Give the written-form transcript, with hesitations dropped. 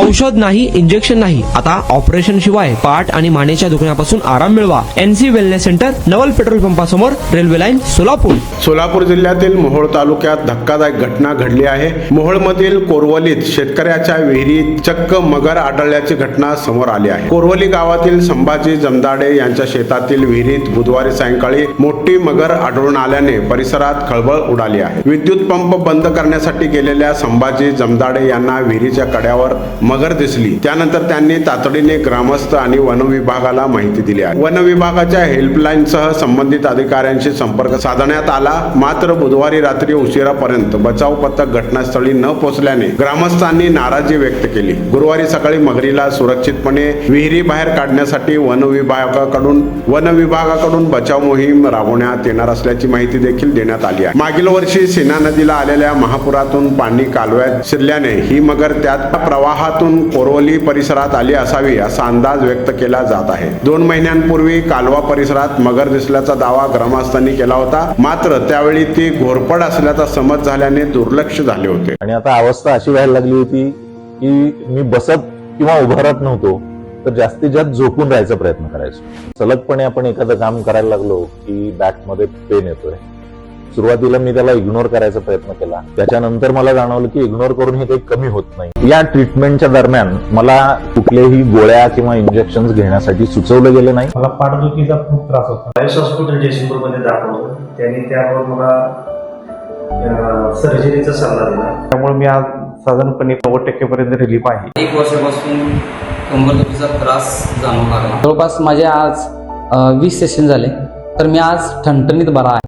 औषध नाही, इंजेक्शन नाही, आता ऑपरेशन शिवाय पाठ आणि मानेच्या दुखण्यापासून आराम मिळवा. NC wellness centre, Naval petrol पंपासमोर, रेल्वे लाईन, सोलापूर. सोलापूर जिल्ह्यातील मोहोळ तालुक्यात धक्कादायक घटना घडली आहे. मोहोळमधील कोरवलीत शेतकऱ्याच्या विहिरीत चक्क मगर आढळल्याची घटना समोर आली आहे. कोरवली गावातील संभाजी जमदाडे यांच्या शेतातील विहिरीत बुधवारी सायंकाळी मोठी मगर आढळून आल्याने परिसरात खळबळ उडाली आहे. विद्युत पंप बंद करण्यासाठी गेलेल्या संभाजी जमदाडे यांना विहिरीच्या कड्यावर मगर दिसली. त्यानंतर त्यांनी तातडीने ग्रामस्थ आणि वन विभागाला माहिती दिली आहे. वन विभागाच्या हेल्पलाईनसह संबंधित अधिकाऱ्यांशी संपर्क साधण्यात आला. मात्र बुधवारी रात्री उशिरापर्यंत बचाव पथक घटनास्थळी न पोहोचल्याने ग्रामस्थांनी नाराजी व्यक्त केली. गुरुवारी सकाळी मगरीला सुरक्षितपणे विहिरी बाहेर काढण्यासाठी वन विभागाकडून बचाव मोहीम राबवण्यात येणार असल्याची माहिती देखील देण्यात आली आहे. मागील वर्षी सीना नदीला आलेल्या महापुरातून पाणी कालव्यात शिरल्याने ही मगर त्यात प्रवाहातून कोरवली परिसरात आली असावी असा अंदाज व्यक्त केला जात आहे. 2 महिन्यांपूर्वी कालवा परिसरात मगर दिसल्याचा दावा ग्रामस्थांनी केला होता. मात्र त्यावेळी ती घोरपड असल्याचा समज झाल्याने दुर्लक्ष झाले होते. आणि आता अवस्था अशी व्हायला लागली होती की मी बसत किंवा उभं राहत नव्हतो, तर जास्तीत जास्त झोपून राहायचा प्रयत्न करायचो. सलगपणे आपण एखादं काम करायला लागलो की बॅकमध्ये पेन येतोय. सुरुवातीला मी त्याला इग्नोर करायचा प्रयत्न केला. त्याच्यानंतर मला जाणवलं की इग्नोर करून हे काही कमी होत नाही. या ट्रीटमेंटच्या दरम्यान मला कुठल्याही गोळ्या किंवा इंजेक्शन घेण्यासाठी सुचवलं गेलं नाही. मला पाठदुखीचा खूप त्रास होता. आयुष हॉस्पिटल जयसिंगपूरमध्ये दाखवलं. त्यांनी त्यावर मला सर्जरीचा सल्ला दिला. त्यामुळे मी आज साधारणपणे 90% पर्यंत रिलीफ आहे. 1 वर्षापासून कंबरदुखीचा त्रास जाणवू लागला. जवळपास माझे आज 20 सेशन झाले, तर मी आज ठणठणीत बरा आहे.